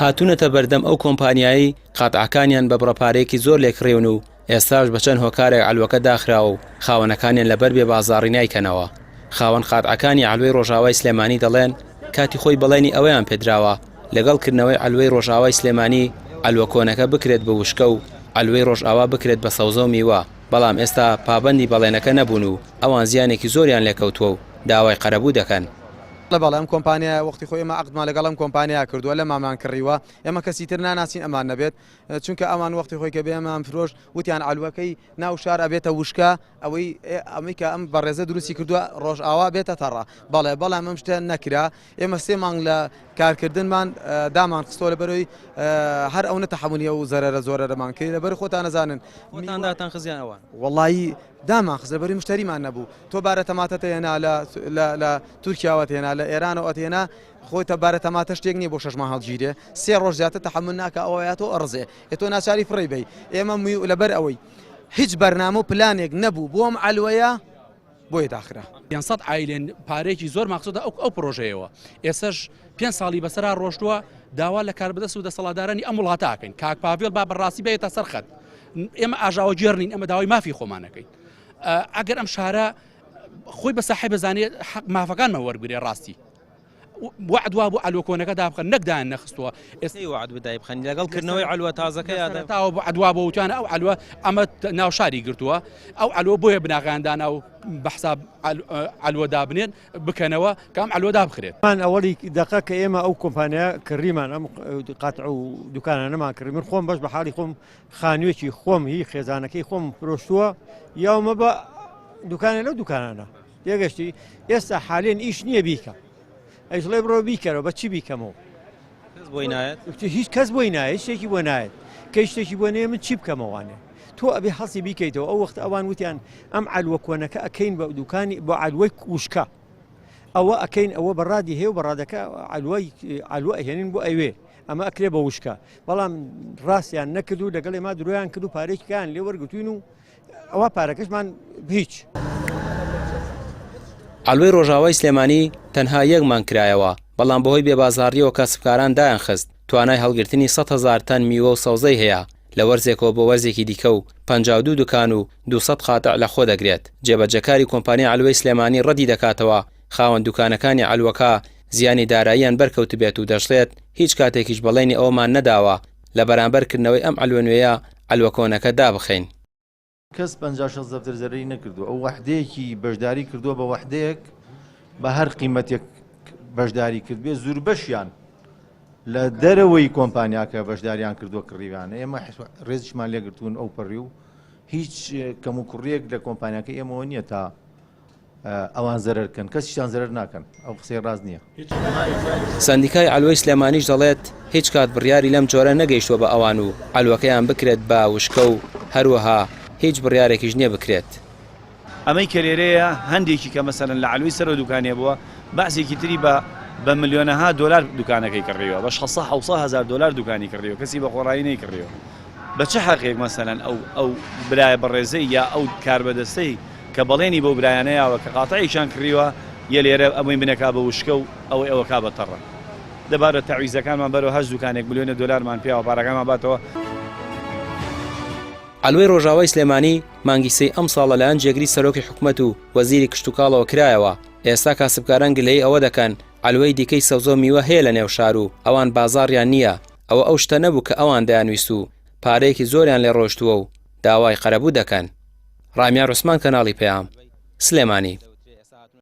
هاتوونەتە بەردەم ئەو کۆمپانیایی قاتعەکانیان بە بڕەپارەیەکی زۆر لێکڕێون و ئێستاش بە چەند هۆکارێک ئەلوەکە داخراوە و خاوەنەکانیان لەبەر بێ بازاڕی نایکەنەوە. خاوەن قاتعەکانی ئەلوەی ڕۆژاوای سلێمانی دەڵێن کاتی خۆی بەڵێنی ئەوەیان پێدراوە لەگەڵکردنەوەی ئەلوەی ڕۆژاوای سلێمانی ئەلوە کۆنەکە بکرێت بە وشکە و ئەلوەی ڕۆژئاوا بکرێت بە سەوزە و میوە، بەڵام ئێستا پابەندی بەڵێنەکە نەبوون و ئەوان زیانێکی زۆریان لێکەوتووە و داوای قەرەبوو دەکەن. بەڵام کۆمپانیا وەختی خۆی ئێمە عقدمان لەگەڵم کۆمپانیا کردووە لە مامان کڕیوە ئێمە کەسی تر ناناسین ئەمان نەبێت چونکە ئەمان وەختی خۆی کە بێمان فرۆش وتیان ئەلوەکەی ناو شار ئەبێتە وشکە ئەوەی ئەمەی کە ئەم بەڕێزە دروستی کردووە ڕۆژئاوا بێتە تەڕە. بەڵام ئەم شتە نەکرا. ئێمە 3 مانگ لە کارکردنمان دامان خستۆ لەبەرەوەی هەر ئەو نەتەحمونیە و زەرەرە زۆرەرەمان کرد لەبەر خۆتان نەزانن وتانداتان خزیان ئەوان وەڵایی دامان خست لەبەری مشتریمان نەبوو. تۆ بارە تەماتە هێنا لە تورکیاوە هێنا لە ئێرانەوە هێنا خۆی تەبارە تەماتە شتێک نییە بۆ 6 ماه هەڵگیرێ 3 ڕۆژ زیاتر تەحمل ناکە ئەوەیە تۆ ئەڕزێ تۆ ناچاری فڕی بی. ئێمە لەبەر ئەوەی هیچ بەرنامە و پلانێک نەبوو بۆم ئەلوەیە بۆیە داخرا 500 ئایلێن پارێکی زۆر مەقصودە ئەو پرۆژەیەوە. ئێسش 5 ساڵی بەسەرا ڕۆشتووە داوا لە کاربدەست و دەسەڵاتدارانی ئەم وڵاتاکەین. کاک پاڤێڵ با بەڕاستی بێتە سەرخەت. ئێمە ئاژاوە گێڕنین، ئەمە داوای مافی خۆمانەکەین. ئەگەر ئەم شارە خۆی بە ساحێ بزانێت مافەکانمە وەرگێ ڕاستی وعدوا بۆ ئەلوکۆنەکە دابخەن نەکدایان نەخستووە. ئێستا وعد بدای بخەن لەگەڵکردنەوە ئەلوە تازەکە یادەتاوە بۆ عدوا بۆ وتوانە ئەو ئەلوە ئەمە ناو شاری گرتووە ئەو ئەلوە بۆیە بناغاندانا و بەحساب ئەلوەدا بنێن بکەنەوە کام ئەلوەدا بخرێت. من ئەوەی دقە کە ئێمە ئەو کۆمپانیا کڕیمان ئەم قاتع و دوکانانەمان کردی من خۆم بەش بە حاڵی خۆم خانوێکی خۆم هی خێزانەکەی خۆم فرۆشتووە یاومە بە دوکانە لەو دوکانانە یەگەشتی ئێستا حالێن ئیش نییە بیکە ئەیڵێ بڕۆ بیکەرەوە بە چی بیکەمەوە هیچ کەس بۆی نایە شتێکی بۆ نایێت کە شتێکی بۆ نێ من چی بکەمەوانێ تۆ ئەبێ هەڵسی بیکەیتەوە. ئەو وەخت ئەوان وتیان ئەم ئەلوە کۆنەکە ئەکەین بە دوکانی بۆ ئەلوەی وشکە ئەوە ئەکەین ئەوە بەڕادی هەیە و بەڕادەکە ئەلوە ئەهێنین بۆ ئەوێ ئەمە ئەکرێ بە وشکە. بەڵام ڕاستیان نەکرد و لەگەڵ ئێمە درۆیان کرد و پارێکیان لێ وەرگتوین و ئەوە پارەکەشمان هیچ. ئەلوەی ڕۆژاوای سلێمانی تەنها یەکمان کرایەوە، بەڵام بەهۆی بێبازاڕیەوە کەسبکاران دایان خست توانای هەڵگرتنی 100,000 تەن میوە و سەوزەی هەیە لە وەرزێکەوە بۆ وەرزێکی دیکە و 52 دوکان و 200 قاتع لە خۆ دەگرێت. جێبەجەکاری کۆمپانیا ئەلوەی سلێمانی ڕەتی دەکاتەوە خاوەن دوکانەکانی ئەلوەکە زیانی داراییان بەرکەوت بێت و دەشڵێت هیچ کاتێکیش بەڵێنی ئەومان نەداوە لە بەرامبەرکردنەوەی ئەم ئەلوە نوێیە ئەلوەکۆنەکە دابخەین. کەس 50 دەفتەر زەرەری نەکردو ئەو وەحدەیەکی بەشداری کردووە بە وەحدەیەک بە هەر قیمەتێک بەشداری کرد بێ زور بەشیان لە دەرەوەی کۆمپانیاکە بەشداریان کردووە کڕیوانە ئێمە ڕێزیشمان لێگرتوون ئەو پەڕی و هیچ کەم و کوڕیەک لە کۆمپانیاکە ئێمەوە نییە تا ئەوان زەرەرکەن کەسیشان زەرەر ناکەن ئەو قسەی ڕاز نییە. سندیکای ئەلوەی سلێمانیش دەڵێت هیچ کات بڕیاری لەم جۆرە نەگەیشتووە بە ئەوان و ئەلوەکەیان بکرێت بە وشکە و هەروەها هیچ بڕیارێکیش نییە بکرێت. ئەمەی کە لێرەیە هەندێکی کە مەسەرەن لە ئەلووی سەر و دوکانێ بووە بەعزێکی تری بە ملیۆنەها دۆلار دوکانەکەی کڕیەوە بە 600,000 دۆلار دوکانی کڕیەوە کەسی بە خۆڕایی نەیکڕیەوە. بە چه حەقێک مەسەرەن ئەو برایە بەڕێزەی یا ئەو کاربەدەستەی کە بەڵێنی بۆ برایانەیەوە کە قاتعیشان کڕیوە یە لێرە ئەوەی بنەکا بە وشکە و ئەوە کا بە تەڕە دەبارە تەعویزەکانمان بەرەوە 8 دوکانێک ملیۆنە دۆلارمان پێوە پارەکانمان باتەوە. ئەلوەی ڕۆژاوای سلێمانی مانگی سەی ئەم ساڵە لەلایەن جێگری سەرۆکی حکوومەت و وەزیری کشتتوکاڵەوە کرایەوە. ئێستا کاسبکاران گلەی ئەوە دەکەن ئەلوەی دیکەی سەوزۆ میوە هەیە لە نێو شار و ئەوان بازاڕیان نییە. ئەو شتە نەبوو کە ئەوان دەیانویست و پارەیەکی زۆریان لێ ڕۆشتووە و داوای قەرەبوو دەکەن. ڕامیار عوسمان کەناڵی پەیام سلێمانی.